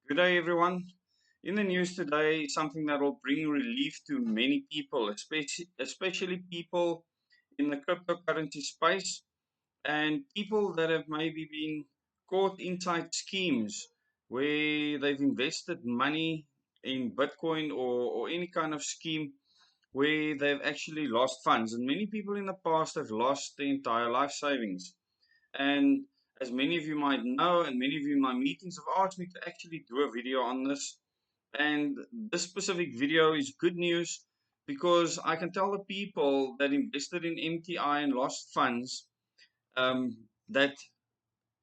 Good day, everyone. In the news today, something that will bring relief to many people, especially people in the cryptocurrency space and people that have maybe been caught inside schemes where they've invested money in Bitcoin or any kind of scheme where they've actually lost funds. And many people in the past have lost their entire life savings. And as many of you might know, and many of you in my meetings have asked me to actually do a video on this. And this specific video is good news because I can tell the people that invested in MTI and lost funds that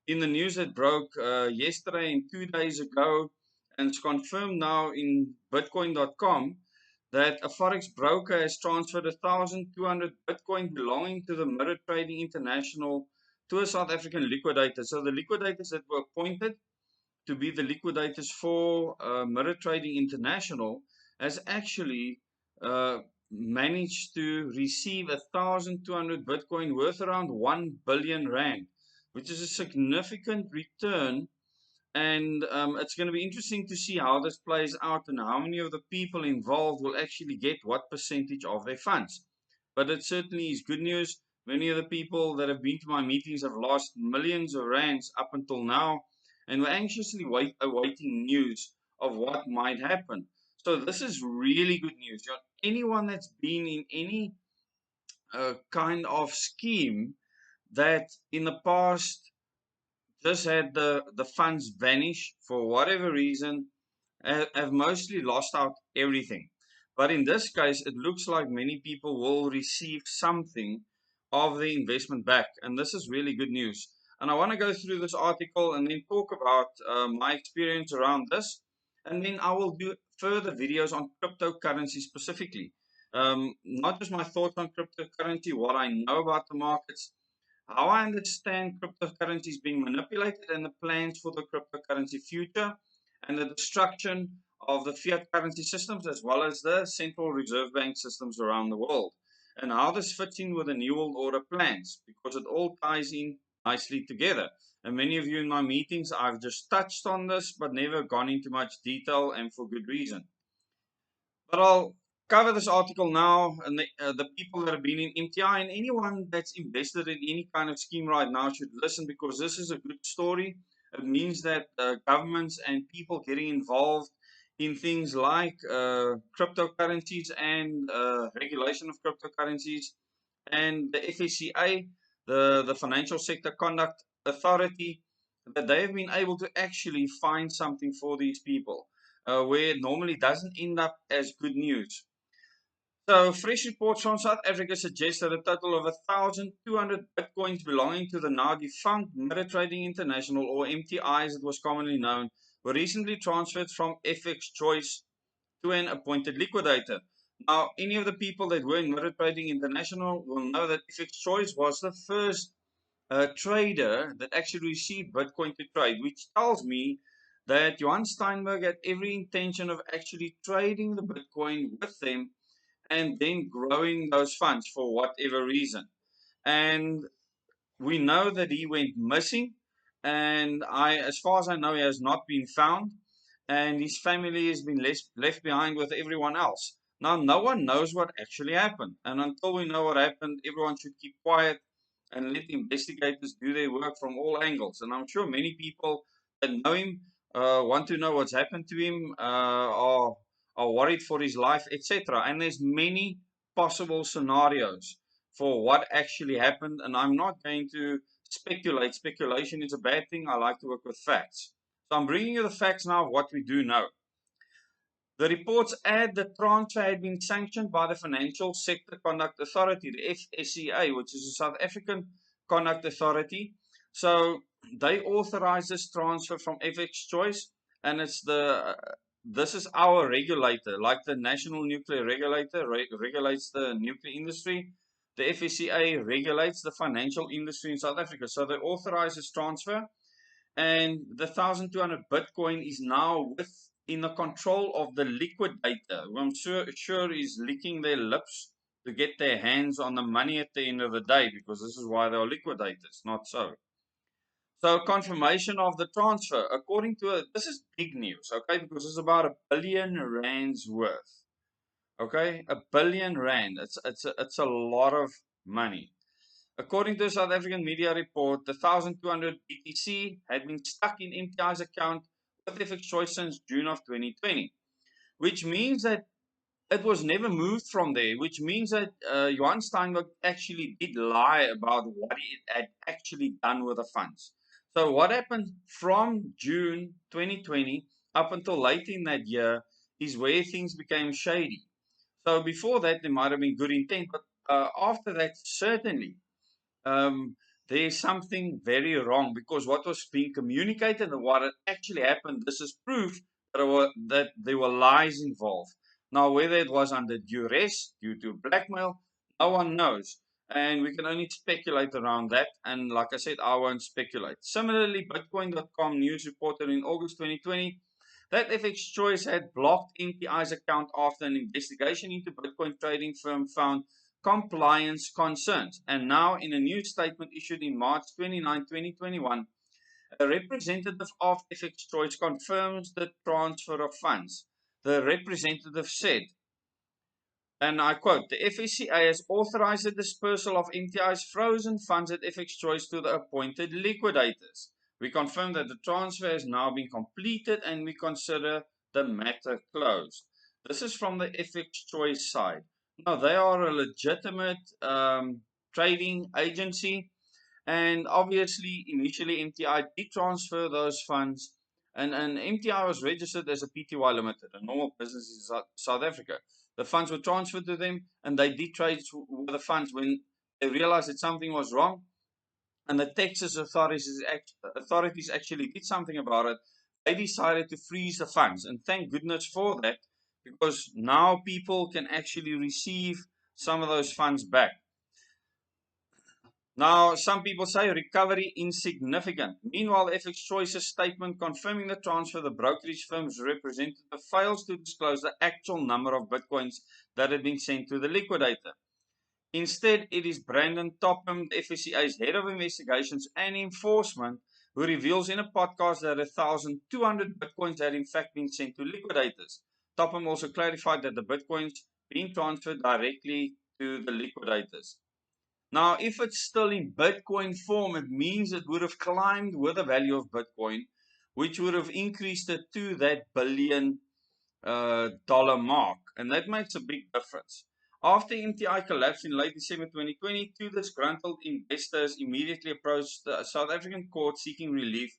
in the news that broke yesterday and 2 days ago, and it's confirmed now in Bitcoin.com that a forex broker has transferred 1,200 Bitcoin belonging to the Mirror Trading International to a South African liquidator. So the liquidators that were appointed to be the liquidators for Mirror Trading International has actually uh, managed to receive 1,200 Bitcoin worth around 1 billion rand, which is a significant return. And it's going to be interesting to see how this plays out and how many of the people involved will actually get what percentage of their funds. But it certainly is good news. Many of the people that have been to my meetings have lost millions of rands up until now, and we're anxiously awaiting news of what might happen. So this is really good news. Anyone that's been in any kind of scheme that in the past just had the funds vanish for whatever reason, have mostly lost out everything. But in this case, it looks like many people will receive something of the investment back. And this is really good news. And I want to go through this article and then talk about my experience around this. And then I will do further videos on cryptocurrency specifically. Not just my thoughts on cryptocurrency, what I know about the markets, how I understand cryptocurrencies being manipulated and the plans for the cryptocurrency future and the destruction of the fiat currency systems as well as the central reserve bank systems around the world, and how this fits in with the New World Order plans because it all ties in nicely together. And many of you in my meetings, I've just touched on this but never gone into much detail, and for good reason. But I'll cover this article now, and the people that have been in MTI and anyone that's invested in any kind of scheme right now should listen because this is a good story. It means that governments and people getting involved in things like cryptocurrencies and regulation of cryptocurrencies and the FSCA, the Financial Sector Conduct Authority, that they have been able to actually find something for these people where it normally doesn't end up as good news. So, fresh reports from South Africa suggest that a total of 1,200 bitcoins belonging to the now defunct Mirror Trading International, or MTI as it was commonly known, were recently transferred from FX Choice to an appointed liquidator. Now, any of the people that were in Mirror Trading International will know that FX Choice was the first trader that actually received Bitcoin to trade, which tells me that Johann Steinberg had every intention of actually trading the Bitcoin with them and then growing those funds for whatever reason. And we know that he went missing, and as far as I know, he has not been found, and his family has been left behind with everyone else. Now, no one knows what actually happened, and until we know what happened, everyone should keep quiet and let investigators do their work from all angles. And I'm sure many people that know him want to know what's happened to him, are worried for his life, etc. And there's many possible scenarios for what actually happened, and I'm not going to speculate. Speculation is a bad thing. I like to work with facts. So I'm bringing you the facts now of what we do know. The reports add that transfer had been sanctioned by the Financial Sector Conduct Authority, the FSCA, which is a South African conduct authority. So they authorized this transfer from FX Choice, and this is our regulator, like the National Nuclear Regulator regulates the nuclear industry. The FSCA regulates the financial industry in South Africa. So they authorize this transfer, and the 1,200 Bitcoin is now in the control of the liquidator, who I'm sure is licking their lips to get their hands on the money at the end of the day, because this is why they are liquidators, not so. So confirmation of the transfer, according to this is big news, okay, because it's about R1 billion worth. Okay, R1 billion. It's a lot of money. According to a South African media report, the 1,200 BTC had been stuck in MTI's account with FX Choice since June of 2020, which means that it was never moved from there, which means that Johan Steinberg actually did lie about what he had actually done with the funds. So what happened from June 2020 up until late in that year is where things became shady. So before that, there might have been good intent, but after that, certainly um, there's something very wrong, because what was being communicated and what had actually happened, this is proof that there were lies involved. Now, whether it was under duress, due to blackmail, no one knows. And we can only speculate around that. And like I said, I won't speculate. Similarly, Bitcoin.com news reported in August 2020 that FX Choice had blocked MPI's account after an investigation into Bitcoin trading firm found compliance concerns. And now, in a new statement issued in March 29, 2021, a representative of FX Choice confirms the transfer of funds. The representative said, and I quote, the FSCA has authorized the dispersal of MTI's frozen funds at FX Choice to the appointed liquidators. We confirm that the transfer has now been completed and we consider the matter closed. This is from the FX Choice side. Now, they are a legitimate trading agency, and obviously, initially, MTI did transfer those funds, and MTI was registered as a PTY Limited, a normal business in South Africa. The funds were transferred to them, and they did trade with the funds when they realized that something was wrong. And the Texas authorities actually did something about it. They decided to freeze the funds, and thank goodness for that, because now people can actually receive some of those funds back. Now, some people say recovery insignificant. Meanwhile, FX Choice's statement confirming the transfer, the brokerage firm's representative fails to disclose the actual number of bitcoins that had been sent to the liquidator. Instead, it is Brandon Topham, the FSCA's head of investigations and enforcement, who reveals in a podcast that 1,200 bitcoins had in fact been sent to liquidators. Topham also clarified that the bitcoins being transferred directly to the liquidators. Now, if it's still in Bitcoin form, it means it would have climbed with the value of Bitcoin, which would have increased it to that billion dollar mark. And that makes a big difference. After MTI collapsed in late December 2020, two disgruntled investors immediately approached the South African court seeking relief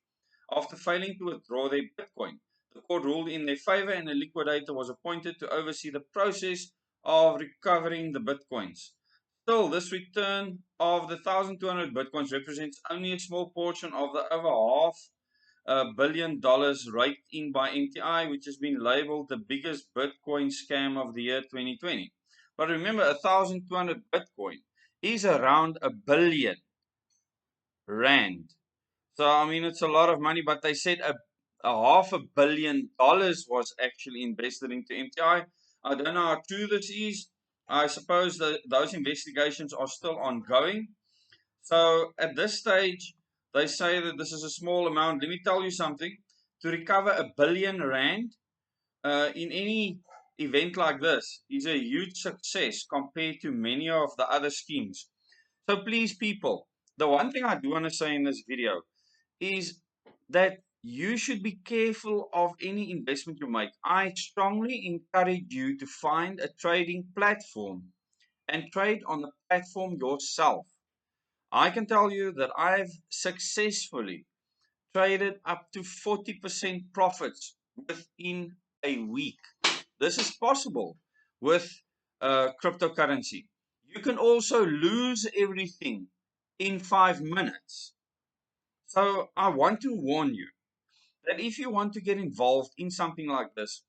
after failing to withdraw their Bitcoin. The court ruled in their favor, and a liquidator was appointed to oversee the process of recovering the Bitcoins. Still, this return of the 1,200 Bitcoins represents only a small portion of the over $500 million raked in by MTI, which has been labeled the biggest Bitcoin scam of the year 2020. But remember, 1,200 Bitcoin is around R1 billion. So, I mean, it's a lot of money, but they said a $500 million was actually invested into MTI. I don't know how true this is. I suppose that those investigations are still ongoing. So at this stage, they say that this is a small amount. Let me tell you something. To recover R1 billion in any event like this is a huge success compared to many of the other schemes. So please, people, the one thing I do want to say in this video is that you should be careful of any investment you make. I strongly encourage you to find a trading platform and trade on the platform yourself. I can tell you that I've successfully traded up to 40% profits within a week. This is possible with cryptocurrency. You can also lose everything in 5 minutes. So I want to warn you that if you want to get involved in something like this,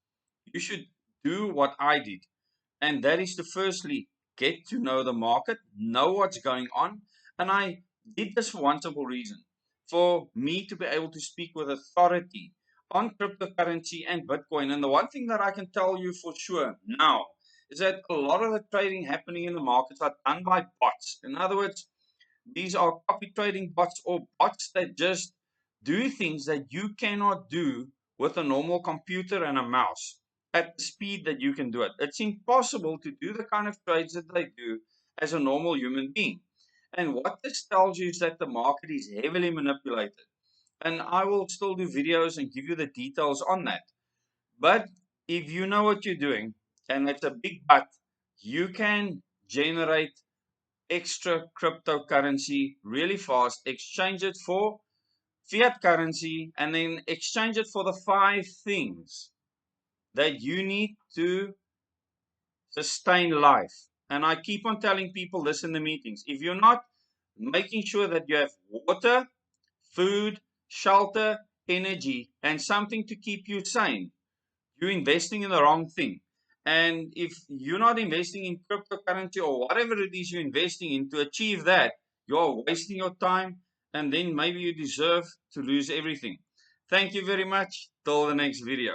you should do what I did. And that is to firstly get to know the market, know what's going on. And I did this for one simple reason, for me to be able to speak with authority on cryptocurrency and Bitcoin. And the one thing that I can tell you for sure now is that a lot of the trading happening in the markets are done by bots. In other words, these are copy trading bots or bots that just do things that you cannot do with a normal computer and a mouse at the speed that you can do it. It's impossible to do the kind of trades that they do as a normal human being. And what this tells you is that the market is heavily manipulated. And I will still do videos and give you the details on that. But if you know what you're doing, and it's a big but, you can generate extra cryptocurrency really fast, exchange it for fiat currency, and then exchange it for the 5 things that you need to sustain life. And I keep on telling people this in the meetings. If you're not making sure that you have water, food, shelter, energy, and something to keep you sane, you're investing in the wrong thing. And if you're not investing in cryptocurrency or whatever it is you're investing in to achieve that, you're wasting your time, and then maybe you deserve to lose everything. Thank you very much. Till the next video.